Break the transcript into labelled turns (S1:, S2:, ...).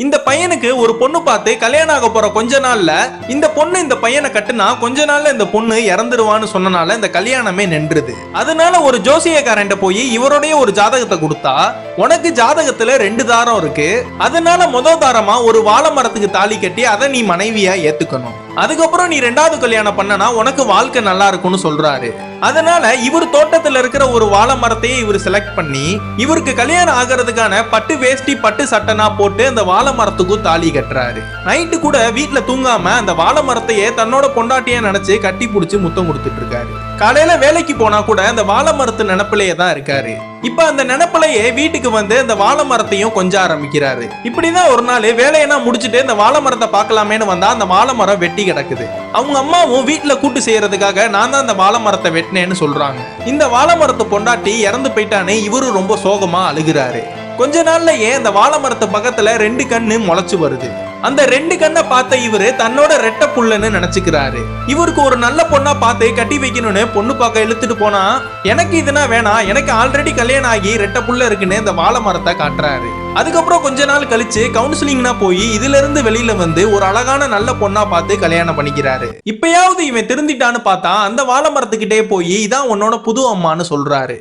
S1: இந்த பையனுக்கு ஒரு பொண்ணு பார்த்து கல்யாணம் ஆக போற கொஞ்ச நாள்ல இந்த பொண்ணு இந்த பையனை கட்டுனா கொஞ்ச நாள்ல இந்த பொண்ணு இறந்துருவான்னு சொன்னனால இந்த கல்யாணமே நின்றுது. அதனால ஒரு ஜோசியக்காரன் போய் இவருடைய ஒரு ஜாதகத்தை கொடுத்தா, உனக்கு ஜாதகத்துல 2 தாரம் இருக்கு, அதனால முதல் தாரமா ஒரு வாழை மரத்துக்கு தாலி கட்டி அதை நீ மனைவியா ஏத்துக்கணும், அதுக்கப்புறம் நீ 2வது கல்யாணம் பண்ணனா உனக்கு வாழ்க்கை நல்லா இருக்கும்னு சொல்றாரு. அதனால இவர் தோட்டத்துல இருக்கிற ஒரு வாழை மரத்தையே இவர் செலக்ட் பண்ணி இவருக்கு கல்யாணம் ஆகிறதுக்கான பட்டு வேஷ்டி பட்டு சட்டனா போட்டு அந்த வாழை மரத்துக்கும் தாலி கட்டுறாரு. நைட்டு கூட வீட்டுல தூங்காம அந்த வாழை மரத்தையே தன்னோட பொண்டாட்டியா நினைச்சு கட்டி புடிச்சு முத்தம் கொடுத்துட்டு இருக்காரு. காலையில வேலைக்கு போனா கூட அந்த வாழை மரத்து நினப்பிலேயே தான் இருக்காரு. இப்ப அந்த நினப்பிலேயே வீட்டுக்கு வந்து அந்த வாழை மரத்தையும் கொஞ்ச ஆரம்பிக்கிறாரு. இப்படிதான் ஒரு நாள் வேலையெல்லாம் முடிச்சுட்டு இந்த வாழை மரத்தை பார்க்கலாமேன்னு வந்தா அந்த வாழை மரம் வெட்டி கிடக்குது. அவங்க அம்மாவும் வீட்டுல கூட்டு செய்யறதுக்காக நான் தான் அந்த வாழை மரத்தை வெட்டினேன்னு சொல்றாங்க. இந்த வாழை மரத்தை பொண்டாட்டி இறந்து போயிட்டானே இவரு ரொம்ப சோகமா அழுகிறாரு. கொஞ்ச நாள்லயே இந்த வாழை மரத்து பக்கத்துல 2 கண்ணு முளைச்சு வருது. அந்த 2 கண்ணை பார்த்த இவரு தன்னோட ரெட்டை புள்ளன்னு நினைச்சுக்கிறாரு. இவருக்கு ஒரு நல்ல பொண்ணா பார்த்து கட்டி வைக்கணும்னு பொண்ணு பார்க்க இழுத்துட்டு போனா, எனக்கு இதுனா வேணாம், எனக்கு ஆல்ரெடி கல்யாணம் ஆகி ரெட்டை புள்ள இருக்குன்னு இந்த வாழை மரத்தை காட்டுறாரு. அதுக்கப்புறம் கொஞ்ச நாள் கழிச்சு கவுன்சிலிங்னா போய் இதுல இருந்து வெளியில வந்து ஒரு அழகான நல்ல பொண்ணா பார்த்து கல்யாணம் பண்ணிக்கிறாரு. இப்பயாவது இவன் திருந்திட்டான்னு பார்த்தா அந்த வாழை மரத்துக்கிட்டே போய் இதான் உன்னோட புது அம்மான்னு சொல்றாரு.